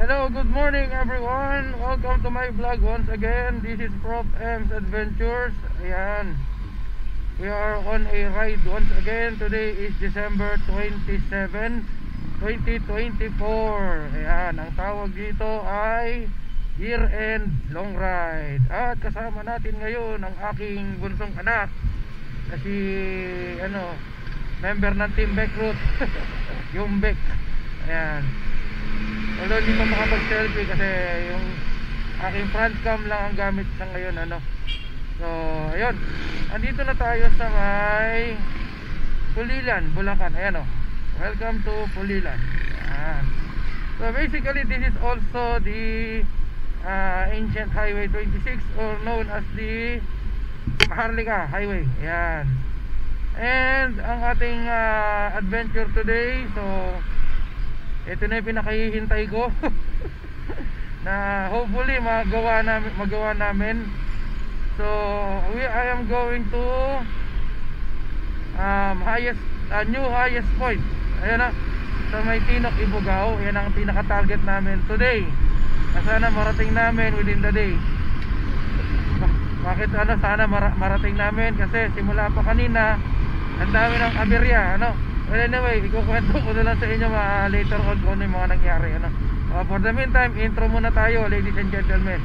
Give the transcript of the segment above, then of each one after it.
Hello, good morning everyone. Welcome to my vlog once again. This is Prof M's Adventures. Ayan. We are on a ride once again. Today is December 27, 2024. Ayan, ang tawag dito ay year-end long ride. At kasama natin ngayon ang aking bunsong anak na si member ng Team Bekrut. Yung Bek. Ayan. Although hindi pa makapag-selfie kasi yung aking front cam lang ang gamit sa ngayon, So, ayun. Andito na tayo sa may Pulilan, Bulacan. Ayan, Welcome to Pulilan. Ayan. So, basically, this is also the ancient Highway 26 or known as the Maharlika Highway. Ayan. And ang ating adventure today, so ito na yung pinakahihintay ko na hopefully magawa namin. So I am going to new highest point. Ayan na, sa may Tinok, Ibugao. Yan ang pinaka-target namin today, na sana marating namin within the day. Bakit sana marating namin? Kasi simula pa kanina ang dami ng aberya, Well, anyway, ikukwento ko na lang sa inyo later on kung ano yung mga nangyari, For the meantime, intro muna tayo, ladies and gentlemen.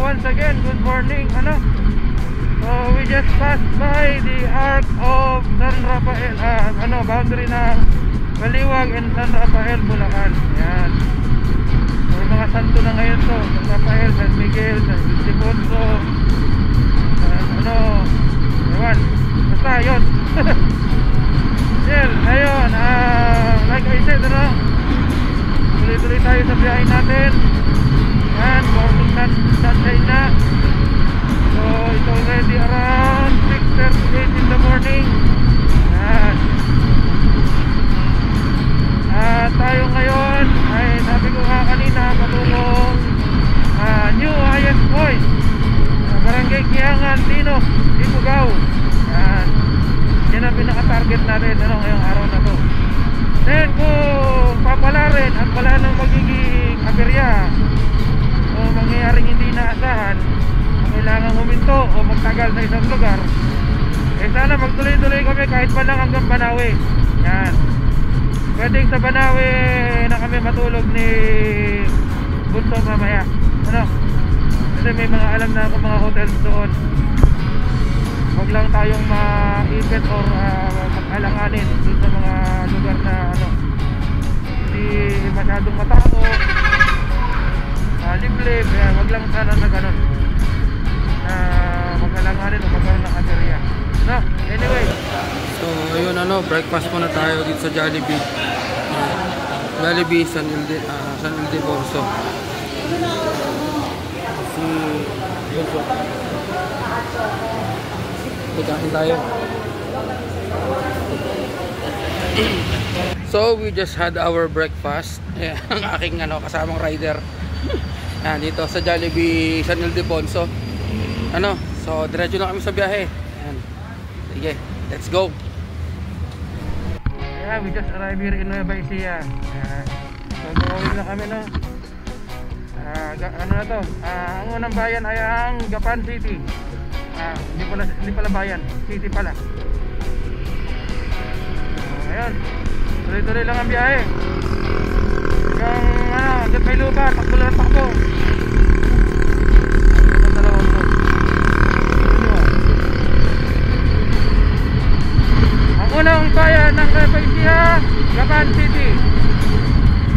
Once again, good morning. So we just passed by the arc of San Rafael, boundary ng Baliwag and San Rafael, Bulacan. Yan. So yung mga santo na ngayon to, San Rafael, San Miguel, San Ildefonso, ewan, basta yun. Well, ayun, like I said, tuloy-tuloy tayo sa biyahe natin. And morning sunshine na. So it's already around 6:38 in the morning. At tayo ngayon ay sabi ko nga kanina patulong new highest point, Barangay Kiangan, Tinok, Ibugao. Yan ang pinaka-target natin ngayong araw na to. Then kung papala rin at wala nang magiging aberya o mangyayaring hindi inaasahan, kailangan huminto o magtagal sa isang lugar, sana magtuloy-tuloy kami kahit pa lang hanggang Banawe. Yan. Pwedeng sa Banawe na kami matulog ni Bunso mamaya. Kasi may mga alam na ako mga hotels doon. Huwag lang tayong maipit or mag-alanganin dun sa mga lugar na hindi masyadong matao, liblib. Wag lang sana na ganun mag-alanganin o magkaroon ng aberya. Anyway, so ayun, breakfast muna tayo dito sa Jollibee. Jollibee San Ildefonso. Pagkain tayo. So we just had our breakfast. Ang aking kasamang rider dito sa Jollibee San Ildefonso. So diretso na kami sa biyahe. Sige, let's go. Yeah, we just arrived here in Nueva Ecija. So gawin na kami ang unang bayan ay ang Gapan City. Hindi pala bayan, city pala. Ayun, tuloy-tuloy lang ang biyahe. hanggang may lupa, takbo lang takbo. Ang unang bayan ng Nueva Ecija, Gapan City.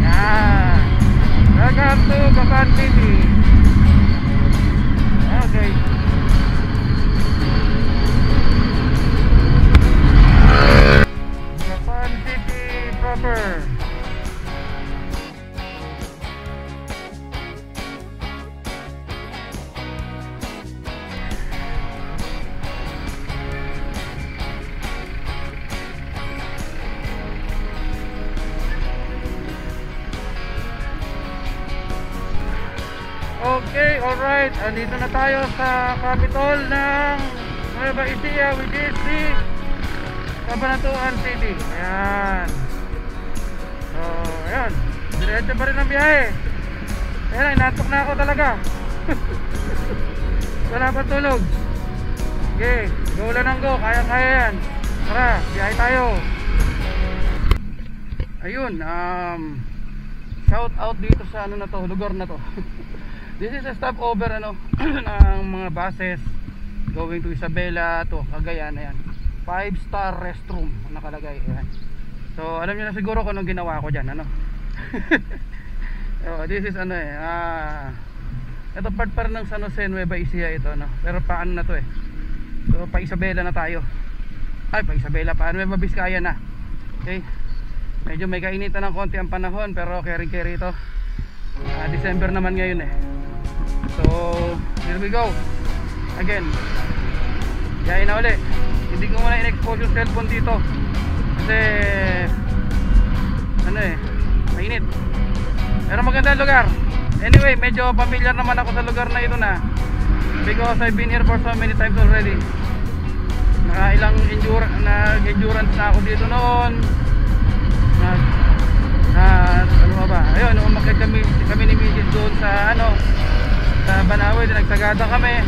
Yan, welcome to Gapan City. Okay. Gapan City proper. Okay, alright. Andito na tayo sa capital ng Nueva Ecija, which is the Cabanatuan City. Ayan. So, ayan. Diretso pa rin ang biyahe. Ayan, inatok na ako talaga. Wala pa tulog. Okay, go lang ang go. Kaya-kaya yan. Tara, biyahe tayo. Ayun, shout out dito sa ano na to, lugar na to. This is a stopover ng mga buses going to Isabela to Cagayan. Ayan, 5-star restroom nakalagay. Ayan. So alam niyo na siguro kung anong ginawa ko dyan, ano. So, this is ano ito part pa rin ng San Jose, Nueva Ecija ito, no? Pero paano na to so pa Isabela na tayo. Ay, pa Isabela pa, Nueva Vizcaya na. Okay, medyo may kainitan ng konti ang panahon, pero carry ito. December naman ngayon So here we go again. Yain na uli. Hindi ko muna in-expose yung cellphone dito kasi ano mainit. Pero maganda lugar. Anyway, medyo familiar naman ako sa lugar na ito na, because I've been here for so many times already. Nakailang endurance na ako dito noon. Ano ba? Ayun, umakyat kami ni Mrs. doon sa ano, sa Banawe, din nagsagada kami.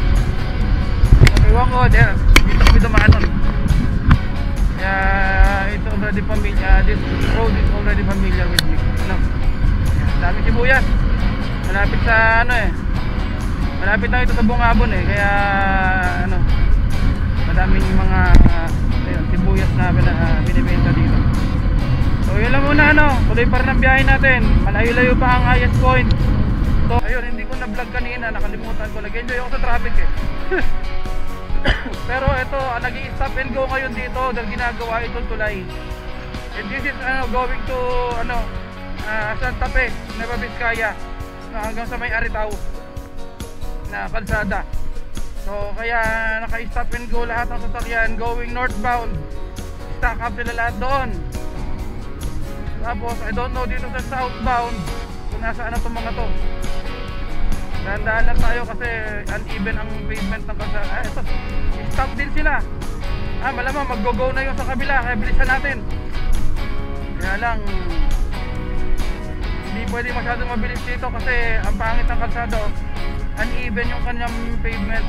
Iwan ko, dito kami dumaan nun. Kaya it's already familiar, this road is already familiar with me. Ano? Dami sibuyas. Malapit sa ano malapit lang ito sa Bungabon kaya ano, madaming mga sibuyas na binibenta dito. So yun lang muna, tuloy pa rin ang biyahe natin. Malayo-layo pa ang highest point. So ayun, hindi ko na-vlog kanina, nakalimutan ko. Nag-enjoy ako sa traffic Pero ito, nag-i-stop and go ngayon dito dahil ginagawa itong tulay. And this is going to Santa Fe, Nueva Vizcaya, hanggang sa may Aritaw na kalsada. So kaya naka-stop and go lahat ng sasakyan going northbound. Stack up sila lahat doon. Tapos I don't know dito sa southbound kung nasaan na itong mga to. Dahan-dahan lang tayo kasi uneven ang pavement ng kalsada. Ito, stop din sila. Malamang mag-go na yung sa kabila, kaya bilisan natin. Kaya lang hindi pwede masyadong mabilis dito kasi ang pangit ng kalsada, uneven yung kanyang pavement.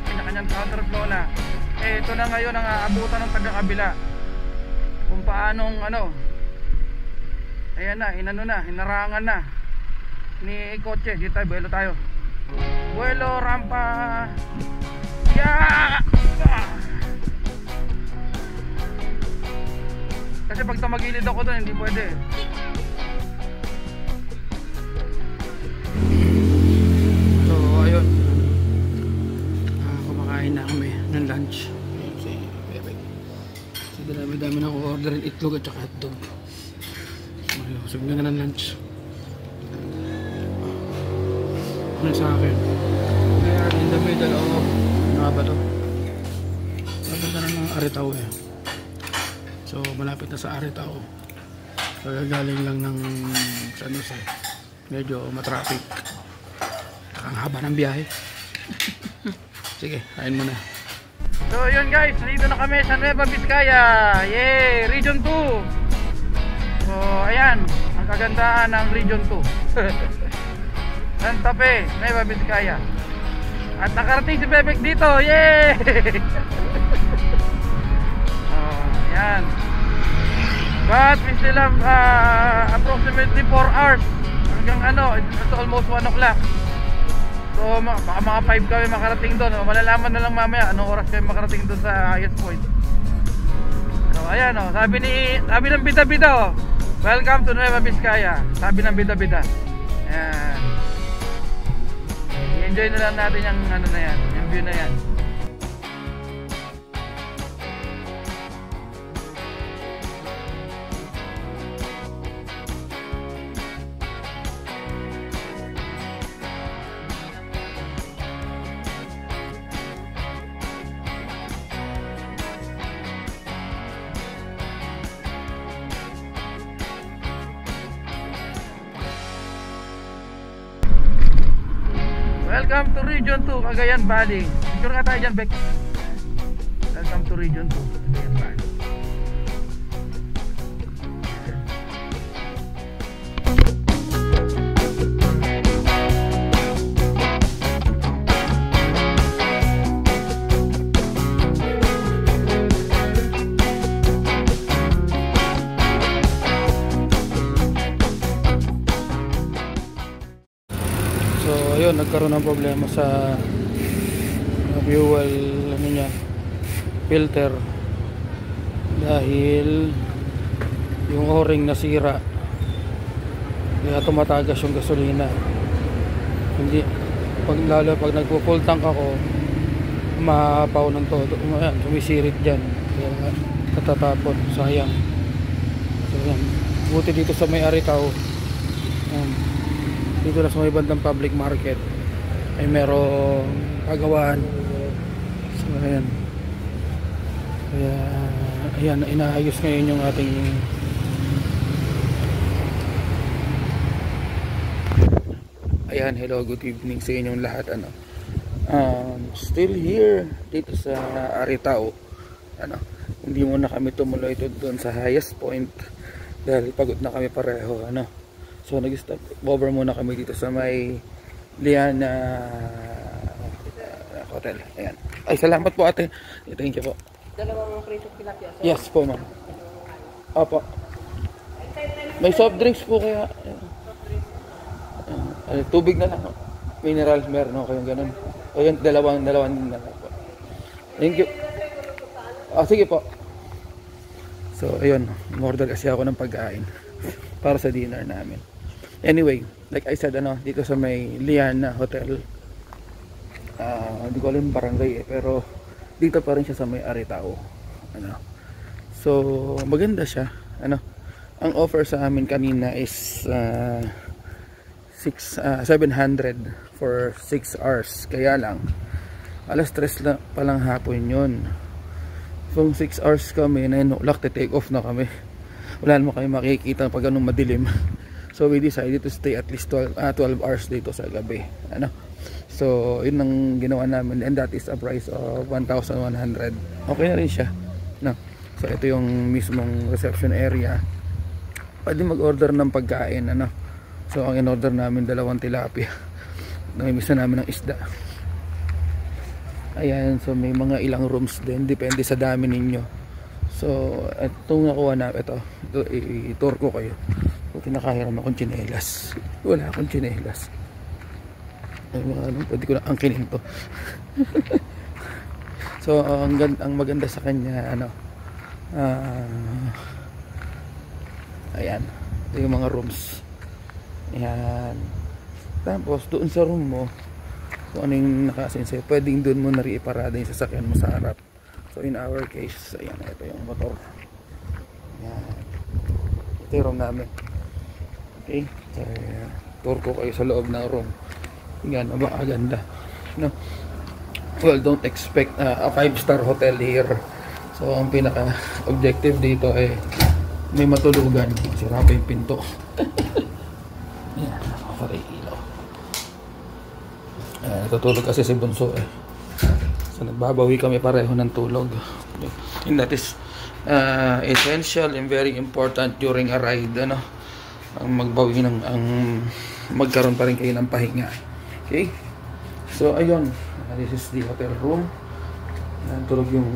Kanya-kanyang counterflow na. Ito na ngayon ang aabutan ng taga-kabila. Kung paanong ayan na, hinarangan na ni kotse. Dito tayo, buwelo tayo. Buwelo, rampa. Yeah! Kasi pag tumagilid ako doon, hindi pwede. So, ayun. Kumakain na kami ng lunch. Kasi dami-dami na order ng itlog at saka hotdog. Busog na nga ng lunch. Ano sa akin? We are in the middle of ano ba to? Malapit na ng Aritaw So malapit na sa Aritaw. Kagagaling lang ng San Jose. Medyo matraffic. Ang haba ng biyahe. Sige, kain muna. So yun guys, nandito na kami sa Nueva Vizcaya. Yay! Region 2. So ayan, ang kagandahan ng Region 2. Santa Fe, Nueva Vizcaya. At nakarating si Bebek dito. Yay! Ayan. nilang approximately 4 hours hanggang it's almost 1 o'clock. So baka mga 5 kami makarating doon. Malalaman na lang mamaya anong oras kami makarating doon sa highest point. So ayan sabi ng bida-bida welcome to Nueva Vizcaya. Sabi ng bida-bida. Ayan. I-enjoy na lang natin yung na yan, yung view na yan. Welcome to Region 2, Cagayan Valley. Picture nga tayo dyan, Beck. Welcome to Region 2, Cagayan Valley. Ayun, nagkaroon ng problema sa fuel filter dahil yung o-ring nasira, kaya tumatagas yung gasolina. Hindi lalo pag nagpo-full tank ako, mahapaw ng todo, sumisirit dyan, kaya natatapon, sayang. So yan, buti dito sa may Aritaw, dito na sa may bandang public market ay merong pagawaan. So ayan, kaya ayan, inaayos ngayon yung ating ayan. Hello, good evening sa inyong lahat. Still here dito sa Aritaw. Hindi muna kami tumuloy doon sa highest point dahil pagod na kami pareho. So nag-stop over muna kami dito sa may Liana Hotel. Ayan. Ay, salamat po ate. Thank you po. Dalawang prito tilapia. Yes po ma'am. Opo. May soft drinks po kaya. Tubig na lang. Mineral meron kayong ganun. O yun, dalawang na lang po. Thank you. Sige po. So ayun, order kasi ako ng pagkain para sa dinner namin. Anyway, like I said, dito sa may Liana Hotel, hindi ko alam barangay pero dito pa rin siya sa may Aritaw. So maganda siya. Ang offer sa amin kanina is 700 for 6 hours. Kaya lang alas 3 pa lang hapon yun. So 6 hours kami, 9 o'clock take off na kami. Wala naman kayo makikita pag anong madilim. So we decided to stay at least 12 hours dito sa gabi. So yun ang ginawa namin, and that is a price of 1,100. Okay na rin siya. So ito yung mismong reception area. Pwede mag-order ng pagkain. So ang in-order namin 2 tilapia. Namimiss na namin ng isda. Ayan, so may mga ilang rooms din, depende sa dami ninyo. So itong nakuha na ito i-tour ko kayo. Kinakahiram akong tsinelas. Wala akong tsinelas. Pwede ko na angkinin to. So ang maganda sa kanya ayan, ito yung mga rooms. Ayan. Tapos doon sa room mo, kung ano yung nakasense, pwedeng doon mo na iparada yung sasakyan mo sa harap. So in our case, ayan, ito yung motor. Ayan. Ito yung room namin. Okay, so, tour ko kayo sa loob ng room. Yan, napakaganda. Well, don't expect a 5-star hotel here. So ang pinaka objective dito ay may matulugan. Sira pa yung pinto. Yan, para ilaw. Tutulog kasi si Bunso So nagbabawi kami pareho ng tulog. And that is essential and very important during a ride. Ang magbawi magkaroon pa rin kayo ng pahinga. Okay, so ayun, this is the hotel room. Tulog yung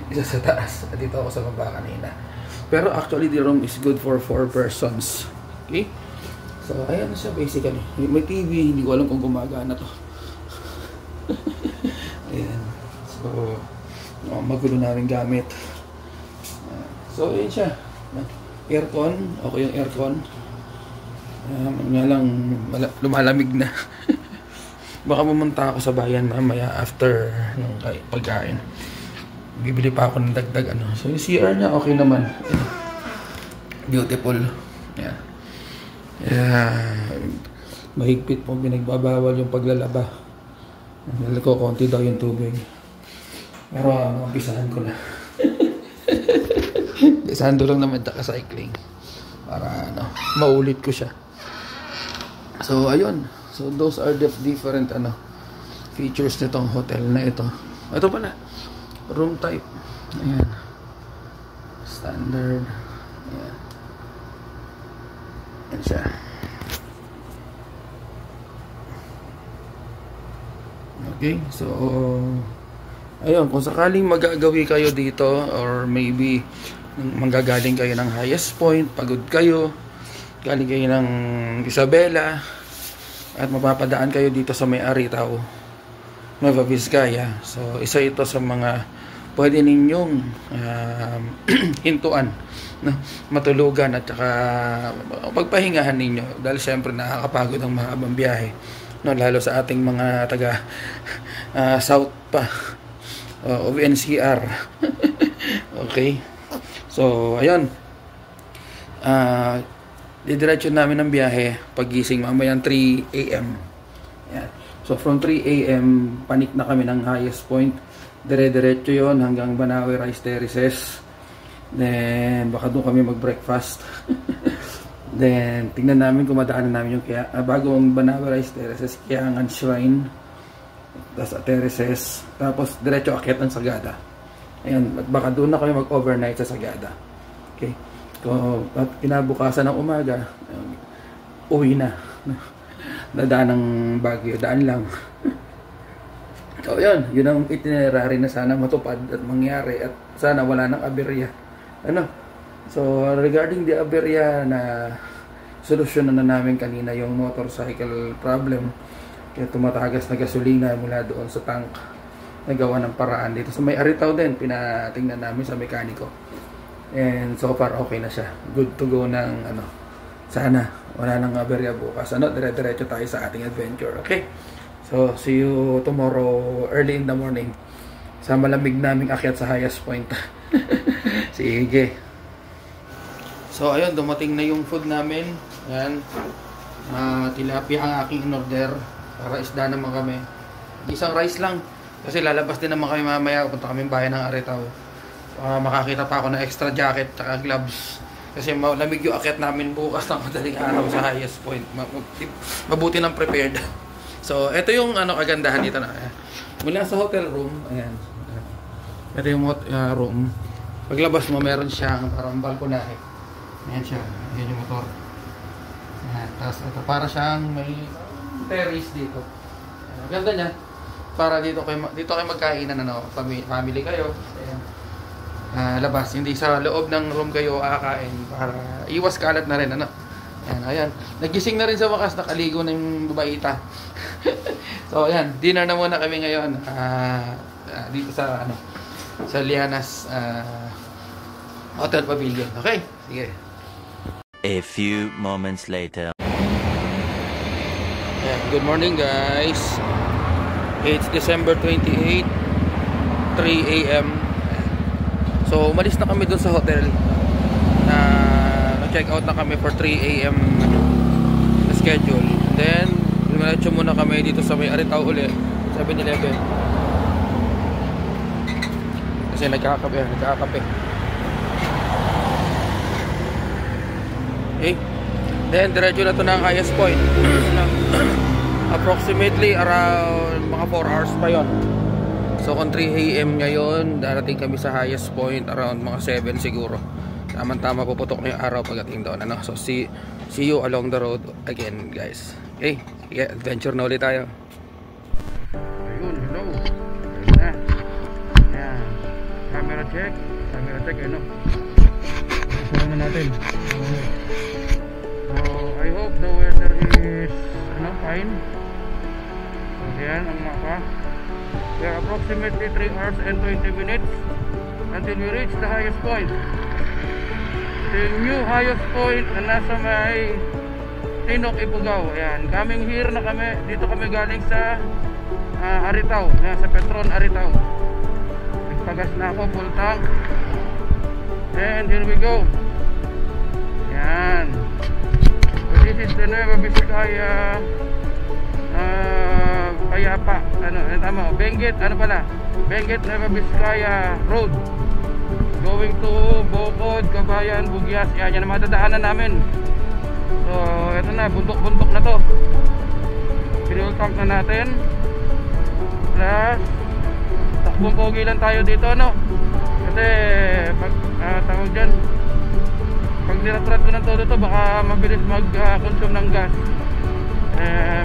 isa sa taas at dito ako sa baba kanina. Pero actually, the room is good for 4 persons. Okay? So, ayan na siya basically. May TV, hindi ko alam kung gumagana to. Ayan. So, magulo na rin gamit. So, ayan siya. Aircon. Okay yung aircon. Nga lang, lumalamig na. Baka pumunta ako sa bayan mamaya after ng pagkain. Bibili pa ako ng dagdag ano. So, yung CR niya okay naman. Beautiful. Yeah. Mahigpit po, pinagbabawal yung paglalaba. Dahil ko, konti daw yung tubig. Pero umpisahan ko na. Isando lang naman cycling para maulit ko siya. So ayun, so those are the different features nitong hotel na ito. Ito pala, room type. Ayan, standard. Ayan, ayan siya. Okay, so ayun, kung sakaling magagawi kayo dito or maybe manggagaling kayo ng Highest Point, pagod kayo, galing kayo ng Isabela at mapapadaan kayo dito sa may Aritaw, Nueva Vizcaya. So isa ito sa mga pwede ninyong hintuan, matulugan at saka pagpahingahan ninyo dahil syempre nakakapagod ang mahabang biyahe, lalo sa ating mga taga South pa of NCR. Okay, so ayun, didiretso namin ng biyahe pagising mamayang 3 AM. Yan. So from 3 AM panik na kami ng Highest Point, dire-diretso yon hanggang Banawe Rice Terraces, then baka doon kami mag-breakfast. Then tingnan namin kung madaanan namin yung bago ang Banawe Rice Terraces, Kiangan Shrine, tapos Terraces, tapos diretso akyat ng Sagada. Ayan, baka doon na kami mag-overnight sa Sagada. Okay. At kinabukasan ng umaga, uwi na. Dadaan ng Baguio, daan lang. So yun ang itinerary na sana matupad at mangyari at sana wala nang aberya. So regarding the aberya na solusyonan na namin kanina yung motorcycle problem, kaya tumatagas na gasolina mula doon sa tank, nagawa ng paraan dito sa may Aritaw din, pinatingnan namin sa mekaniko, and so far okay na siya, good to go ng sana wala nang aberya bukas, dire-diretso tayo sa ating adventure. Okay, so see you tomorrow early in the morning sa malamig naming akyat sa Highest Point. Sige. So ayun, dumating na yung food namin. Yan, tilapia ang aking in-order, para isda naman kami, isang rice lang kasi lalabas din naman kami mamaya, punta kami bayan ng Aritaw. Makakita pa ako ng extra jacket at gloves kasi malamig yung akyat namin bukas ng madaling araw sa Highest Point. Mabuti nang prepared. So ito yung kagandahan dito na mula sa hotel room. Ayan, ito yung room. Paglabas mo meron siyang parang balkonahe. Ayan siya, ayan yung motor. Ayan, tapos ito para siyang may terrace dito. Ayan, ganda niya. Para dito kayo magkainan, family kayo. Ayan. Labas, hindi sa loob ng room kayo kakain para iwas kalat na rin. Ayan. Nagising na rin sa wakas, nakaligo na yung babaita. So ayan, dinner na muna kami ngayon dito sa sa Lianas Hotel Pavilion. Okay, sige. A few moments later. Yeah, good morning guys. It's December 28, 3 AM. So umalis na kami dun sa hotel. Check out na kami for 3 AM na schedule. Then dumiretso muna kami dito sa may Aritaw uli, 7-Eleven. Kasi nagkakape. Okay. Then diretso na to ng Highest Point. Approximately around mga 4 hours pa yon. So kung 3 AM ngayon, darating kami sa Highest Point around mga 7 siguro. Tama-tama puputok na yung araw pagdating doon. So see you along the road again guys. Okay, sige, adventure na ulit tayo. Ayun, hello. Ayun na. Ayan. Camera check, Isuran na natin. So I hope the weather is fine. Ayan ang mapa. We are approximately 3 hours and 20 minutes until we reach the highest point. The new highest point na nasa may Tinok, Ifugao. Ayan, coming here na kami. Dito kami galing sa Aritaw, sa Petron Aritaw. Nagpagas na ako, full tank. And here we go. Ayan. So this is the Nueva Vizcaya Payapa, tama, Benguet, Benguet Nueva Vizcaya Road going to Bocod, Cabayan, Bugyas. Yan ang madadaanan namin. So ito na, bundok-bundok na to. Fuel tank na natin. Plus takbong pogi lang tayo dito, kasi pag tawag dyan, pag niratrat ko ng todo to, baka mabilis mag-consume ng gas.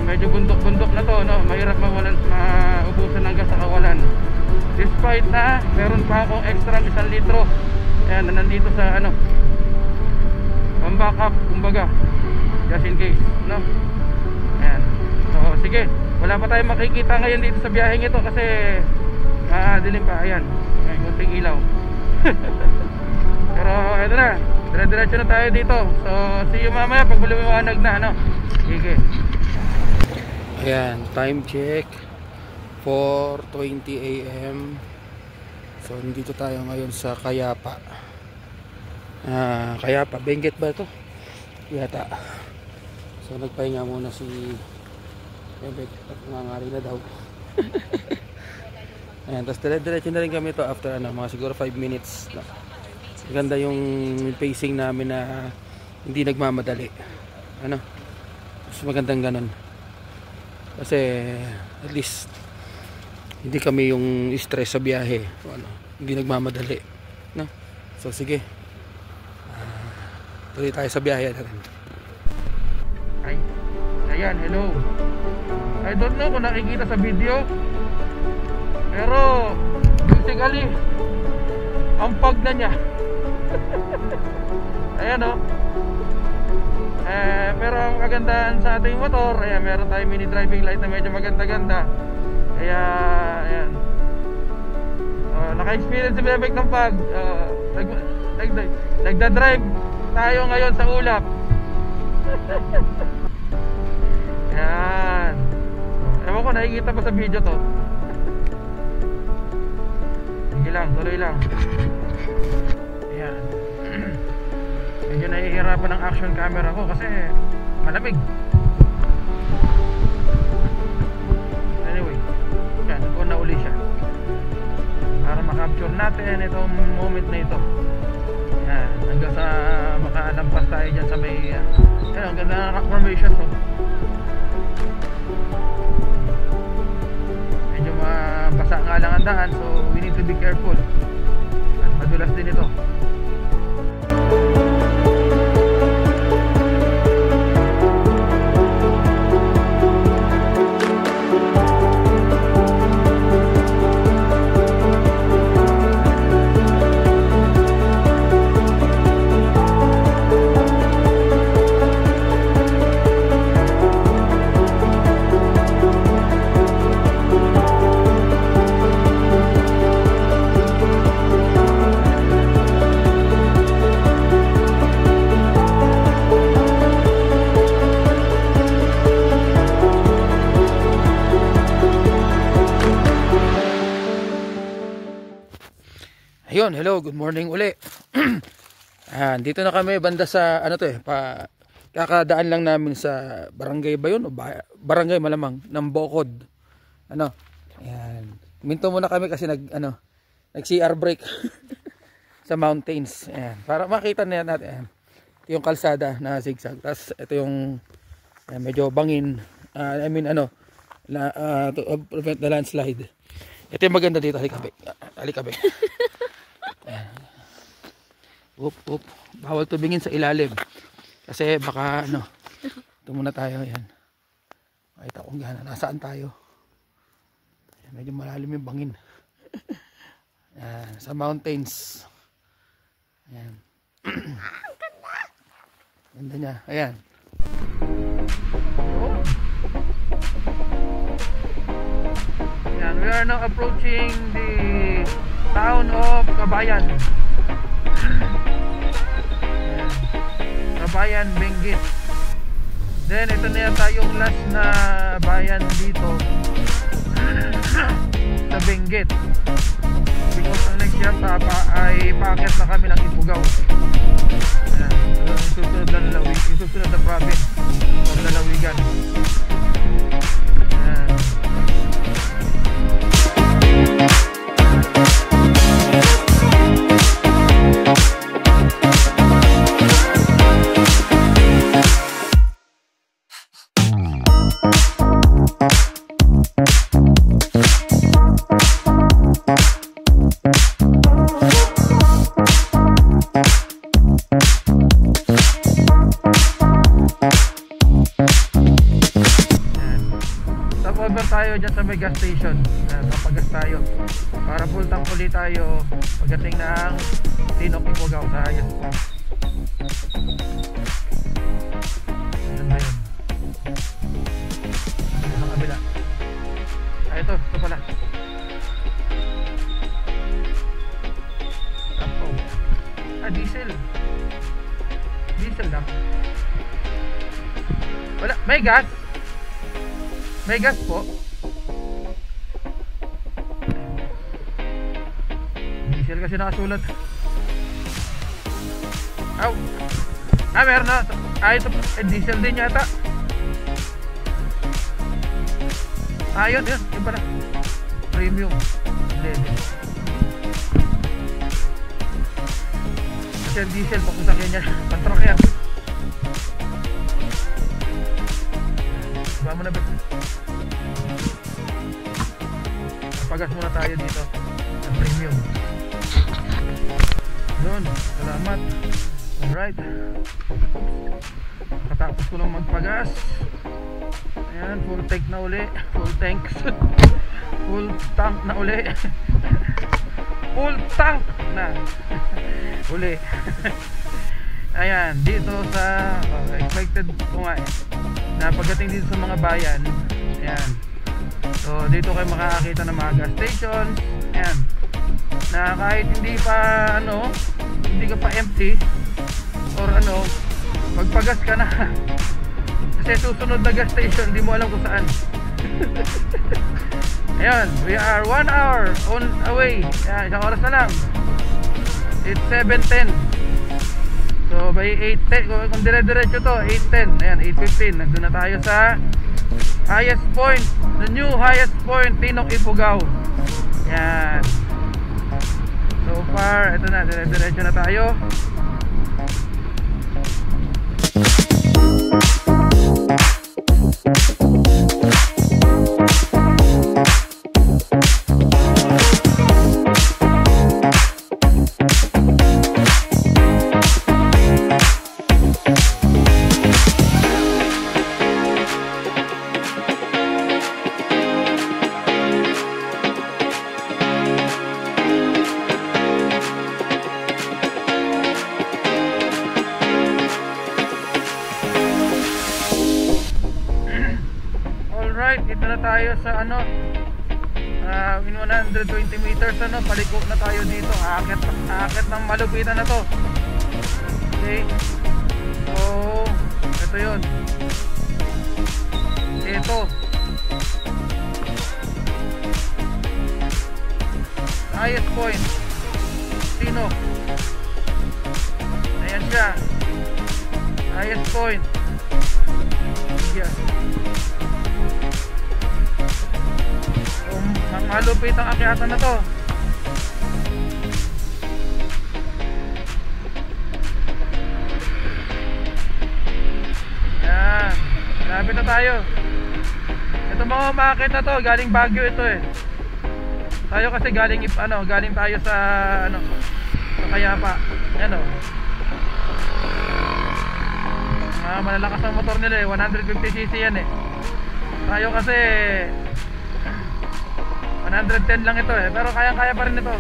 Medyo bundok-bundok na to, mahirap maubusan ng gas sa kawalan. Despite na meron pa akong extra 1 litro na nandito sa pang backup, kumbaga, just in case, ayan. So sige, wala pa tayong makikita ngayon dito sa biyaheng ito kasi dilim pa. Ayan, may kunting ilaw. Pero eto na, dire-diretso na tayo dito. So see you mamaya pag lumiwanag na, sige. Ayan, time check 4:20 AM. So nandito tayo ngayon sa Kayapa. Kayapa, Benguet ba ito? Yata. So nagpahinga muna si Bebek at ngangari na daw. Ayan, tapos dire-diretso na rin kami to after mga siguro 5 minutes. Ganda yung pacing namin na hindi nagmamadali. Mas magandang ganun. Kasi at least hindi kami yung stress sa biyahe, hindi nagmamadali, so sige, tuloy tayo sa biyahe na rin. Ayan, hello. I don't know kung nakikita sa video, pero basically ang pag na niya. Ayan, pero ang kagandahan sa ating motor, meron tayong mini driving light na medyo maganda-ganda. Kaya ayan, naka-experience si Bebek ng pag nagda-drive tayo ngayon sa ulap. Ayan, ewan ko nakikita pa sa video to. Sige lang, tuloy lang. Ayan. Medyo nahihirapan ang action camera ko kasi malamig. Anyway, yan, kung nauli siya para makapture natin itong moment na ito. Yan, hanggang sa makalampas tayo dyan sa may ang ganda ng rock formation. So medyo mabasa nga lang ang daan, so we need to be careful. At madulas din ito. Ayun, hello, good morning uli. Dito na kami banda sa kakadaan lang namin sa barangay ba yun? O barangay malamang ng Bocod. Ayan. Minto muna kami kasi nag CR break sa mountains. Ayan. Para makita na natin. Ayan. Ito yung kalsada na zigzag. Tapos ito yung medyo bangin. To prevent the landslide. Ito yung maganda dito. Halikabe. Up. Bawal tubingin sa ilalim. Kasi baka ito muna tayo. Yan. Makita kung gana. Nasaan tayo? Medyo malalim yung bangin. Yan. Sa mountains. Yan. Ganda niya. Ayan. Ayan, we are now approaching the town of Kabayan. Kabayan, Benguet. Then ito na yata yung last na bayan dito sa Benguet. Because ang next yata ay paakit na kami ng Ifugao. Ayan, yung susunod na lalawig, yung susunod na province o lalawigan. Ayan. Stopover tayo dyan sa may gas station. Papagas tayo para full tank ulit tayo pagdating ng Tinok, Ifugao sa highest point. Ayan ba yun? Sa kabila. Ito pala. Diesel. Diesel lang. Wala, may gas. May gas po. Diesel kasi nakasulat. Aw. Meron na. Ito diesel din yata. Yun. Yung pala. Premium. Level. Kasi diesel pakusakyan niya. Pantrak yan. Diba mo na ba? Pagas muna tayo dito ng premium. Yun, salamat. Alright. Katapos ko lang magpagas. Ayan, full tank na uli. Full tanks. Full tank na uli. Full tank na uli. Ayan, dito sa expected ko nga na pagdating dito sa mga bayan. Ayan. So dito kayo makakakita ng mga gas stations. Ayan. Na kahit hindi pa hindi ka pa empty or magpagas ka na. Kasi susunod na gas station, hindi mo alam kung saan. Ayan, we are 1 hour on away. Ayan, isang oras na lang. It's 7:10. So by 8:10, kung dire-diretso to, 8:10. Ayan, 8:15. Nandun na tayo sa highest point, the new highest point, Tinok, Ifugao. Ayan. So far, ito na, dire-diretso na tayo. Dito na tayo sa in 120 meters paliko na tayo dito. Aakit ng malupitan na to. Okay, so ito yun, ito highest point, Tinok. Ayan siya, highest point. Yeah. Malupit ang akyatan na to. Yan, malapit na tayo. Ito mga umakit na to, galing Baguio ito eh. Tayo kasi galing galing tayo sa sa Kayapa. Yan o. Malalakas ang motor nila eh, 150cc yan eh. Tayo kasi 110 lang ito eh, pero kayang-kaya pa rin ito.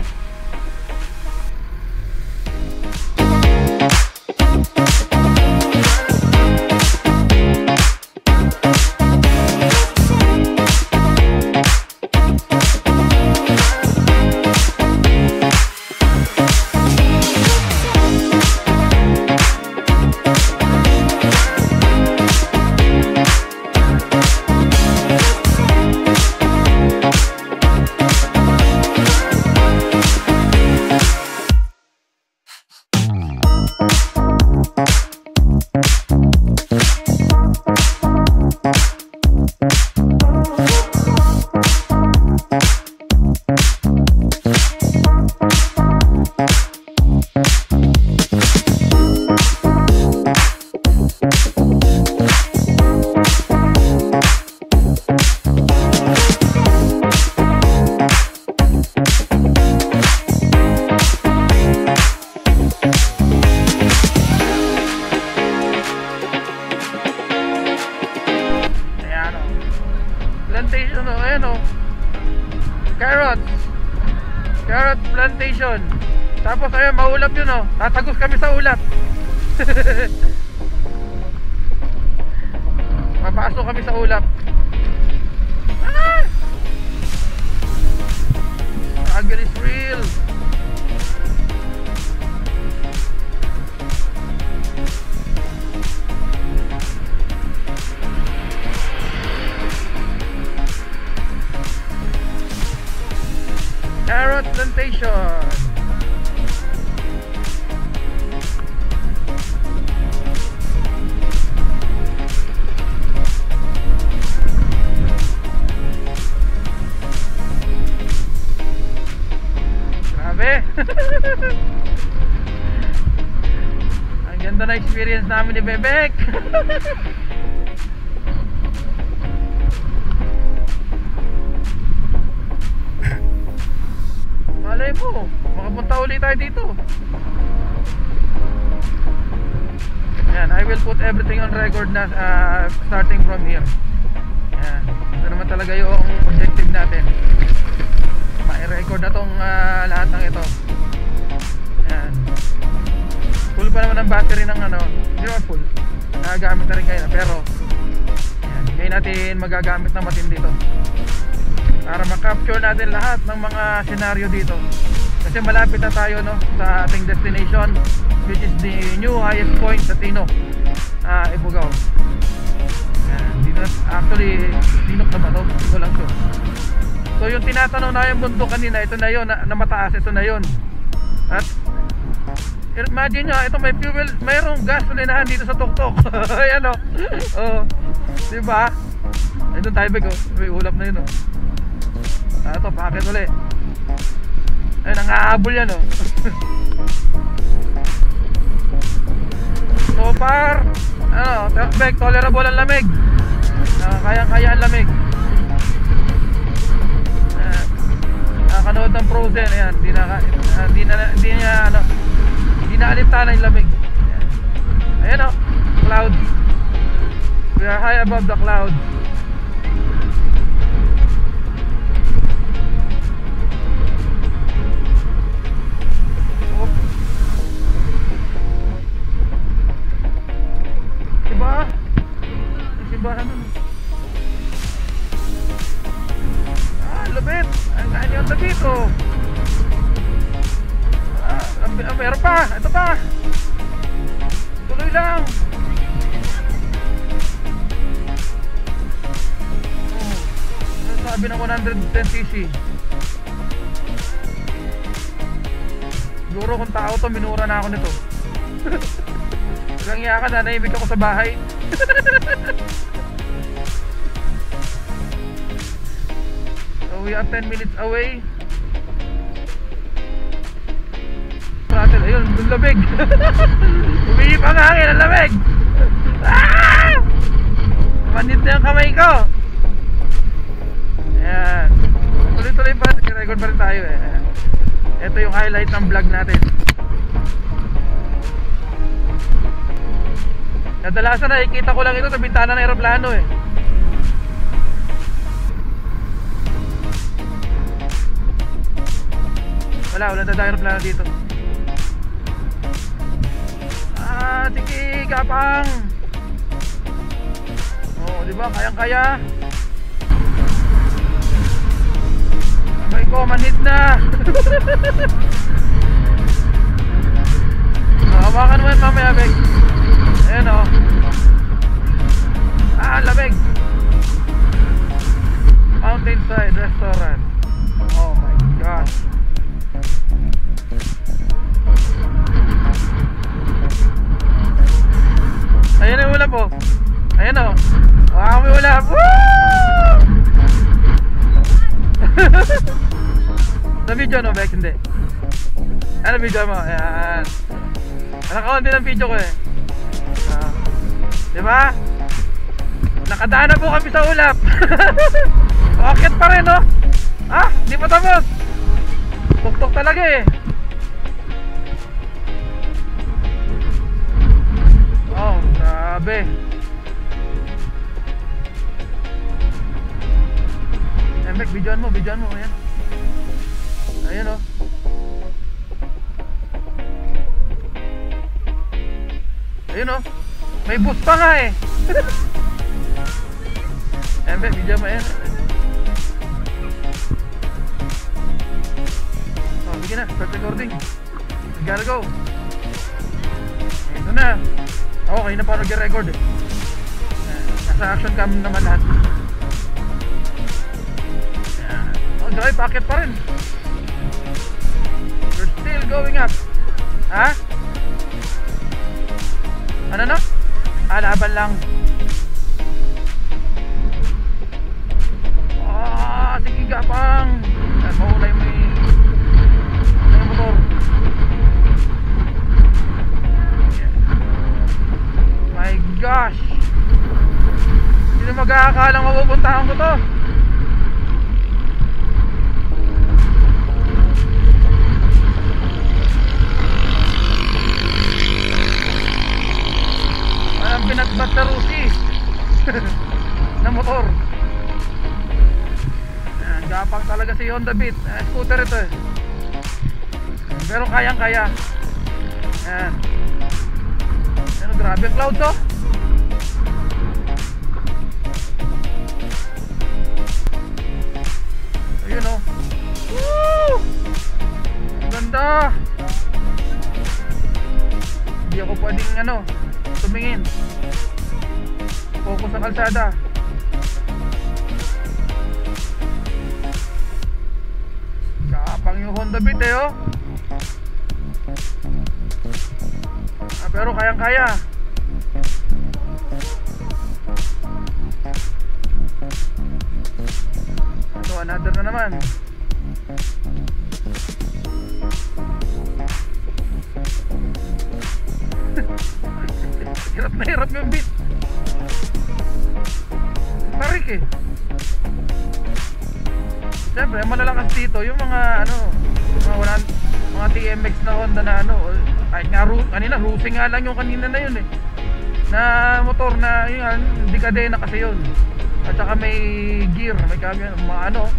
destination. Tapos ayun, maulap yun oh. Tatagos kami sa ulap. Papasok kami sa ulap. Ah! Struggle is real. Carrot plantation. Grabe. Ang ganda na experience namin ni Bebek. Malay mo, makapunta ulit tayo dito. Yan, I will put everything on record na starting from here. Yan, ito naman talaga yung objective natin. Ma-record na tong lahat ng ito. Yan. Full pa naman ang battery ng ano, hindi naman full. Nagagamit na rin kayo na, pero yan, hindi natin magagamit na matindi dito. Para ma-capture natin lahat ng mga senaryo dito. Kasi malapit na tayo no, sa ating destination, which is the new highest point sa Tinok, Ifugao. Actually, Tinok na ba ito? Hindi ko lang sure. So yung tinatanong na yung bundok kanina, ito na yun, na mataas, ito na yun. At imagine nyo, ito may fuel, mayroong gasolinahan dito sa tuktok. Ayan o. Oh, diba? Ayun tayo bag, may ulap na yun o. Ito, packet ulit. Ayun, nangahabol yan oh. So far, ano, Turkbek, tolerable ang lamig. Kayang-kaya ang lamig. Nakakanood ng Frozen, ayan, di na alintana yung lamig. Ayan oh, clouds. We are high above the clouds. Diba? Yung simbahan nun. Lubit! Ang yung dito. Meron pa! Ito pa! Tuloy lang! Sabi ng 110cc. Siguro kung tao to, minura na ako nito. Hanggang iya ka na, naibig ako sa bahay. So we are 10 minutes away. Rattle, ayun, yung lamig. Umihip ang hangin, ang lamig. Ah! Manit na yung kamay ko. Ayan. Tuloy-tuloy pa, record pa rin tayo eh. Ito yung highlight ng vlog natin. Kadalasan nakikita ko lang ito sa bintana ng aeroplano eh. Wala na aeroplano dito. Sige, kapang. Oh, di ba? Kayang-kaya. Abay ko, manhit na. Hawakan mo yan mamaya, Beg. Ayan o. Lamig. Mountainside Restaurant. Oh my gosh. Ayan yung ulap po. Ayan o. Wow, may ulap. Woo! Sa video no, Bex? Hindi. Ano video mo? Ayan. Naka-on din ang video ko eh. Diba? Nakadaan na po kami sa ulap. Bakit pa rin no? Di pa tapos. Tuktok talaga eh. Oh, grabe. Emek, videoan mo, ayan. Ayan oh. Ayun oh. May boost pa nga eh. Ayan be, video mo yan. Oh, sige na, start recording. We gotta go. Ito na. Okay na pa nag-record eh. Nasa action cam naman lahat. Oh, drive, packet pa rin. We're still going up. Ha? Ano na? Laban lang. Sige gapang. Maulay mo yung motor. My gosh. Sino mag-aakalang mapupuntahan ko to? Parang pinagbat sa Rusi na motor. Gapang talaga si Honda Beat. Scooter ito eh. Pero kayang-kaya. Ayan. Ano, grabe ang cloud to. Ayun oh. Woo! Ang ganda. Hindi ako pwedeng tumingin. Focus sa kalsada. Kapang yung Honda Beat eh oh. Pero kayang-kaya. Ito, another na naman. Hirap na hirap yung beat. Tarik eh. Siyempre, malalakas dito yung mga mga TMX na Honda na ay nga kanina, Rusi nga lang yung kanina na yun eh. Na motor na yun, dekadena kasi yun. At saka may gear, may camera, mga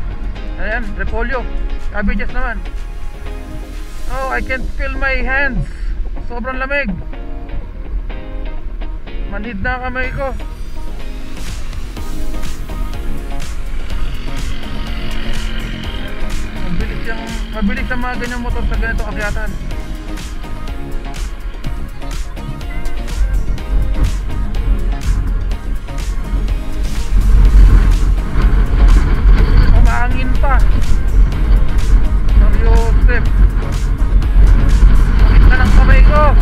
ayan, repolyo, cabbages naman. Oh, I can't feel my hands. Sobrang lamig. Manhid na kamay ko. Mabilis ang mga ganyang motor sa ganito akyatan. Umangin pa. Seryoso. Sakit na ng kamay ko.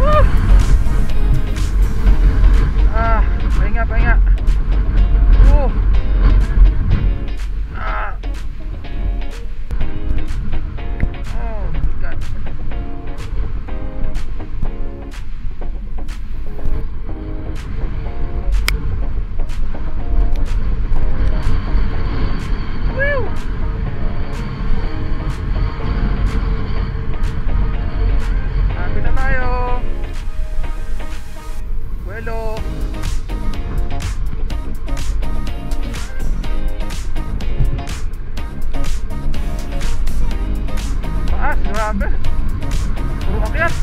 Woo! Pahinga. Grabe. Puro akyat.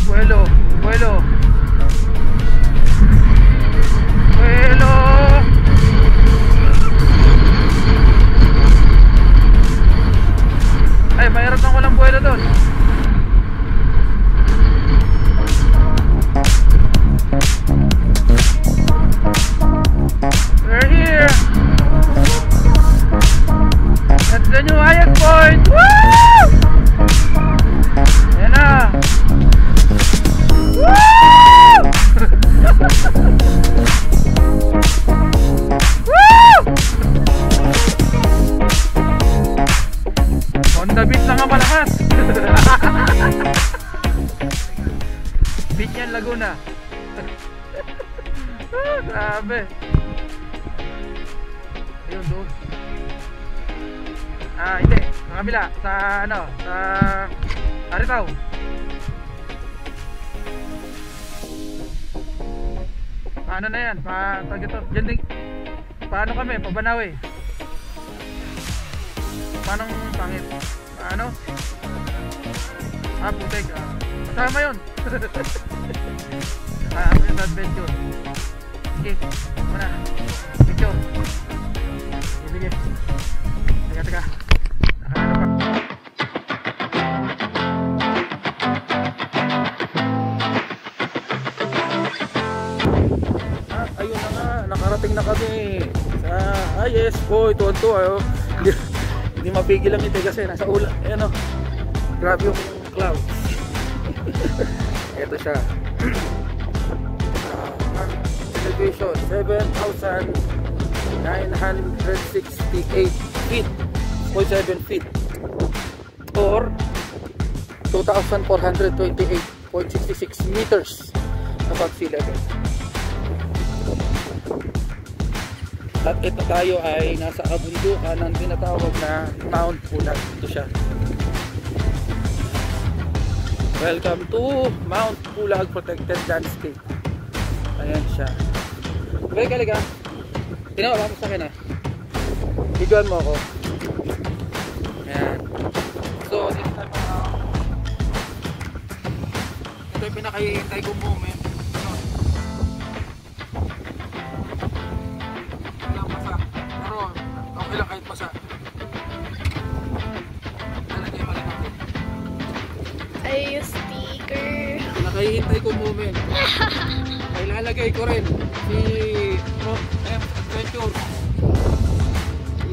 Vuelo. Ay, mayroon nang walang vuelo doon. We're here. That's the new highest point. Woo! Ayan na. Woo! Woo! Honda Beat na nga malakas. Beat yan Laguna. Grabe. Ayun doon. Hindi, sa kabila, sa Aritaw. Paano na yan? Paano kami? Pabanawi. Manong pangit? Ano? Putek. Kasama yun. Friends Adventure. Okay, mana? Picture. Sige. Teka. Ayun na nga, nakarating na kami sa yes, boy, tuwan-tuwa. Hindi mapigil ang ngiti kasi nasa ulan. Ayan o, grabe yung clouds. Ito siya. Elevation 7,968 feet, 0.7 feet, or 2,428.66 meters above sea level. At ito tayo ay nasa kabundukan ng tinatawag na Mount Pulag. Ito siya. Welcome to Mount Pulag Protected Landscape. Ayan siya. Okay, kaliga. Tinawa mo sa akin ha. Bigyan mo ako. Ayan. So, this time ito yung pinakahihintay kong moment. Ilang kahit masa. Ay, sticker. Nakahihintay ko moment. Ay lalagay ko rin si Prof M Adventure.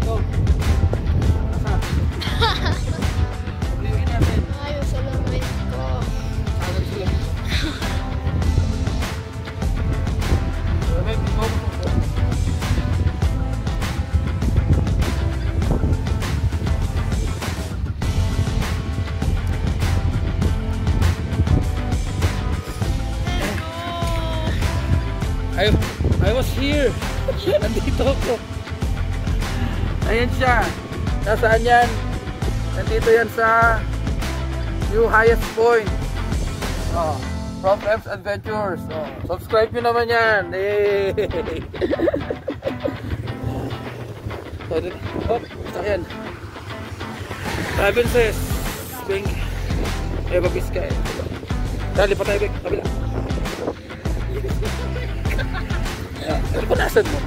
Ito. Nasa. Pagliwin natin. Ayos sa lamay ko. Agad sila. May mo. I was here. Nandito ako. Ayan siya. Nasaan yan? Nandito yan sa new highest point. Prof M's Adventures. Subscribe nyo naman yan. Hey. Basta yan. Provinces. Spring. Eva Vizcaya. Dali pa tayo. Kabila. Ano ba nasan mo?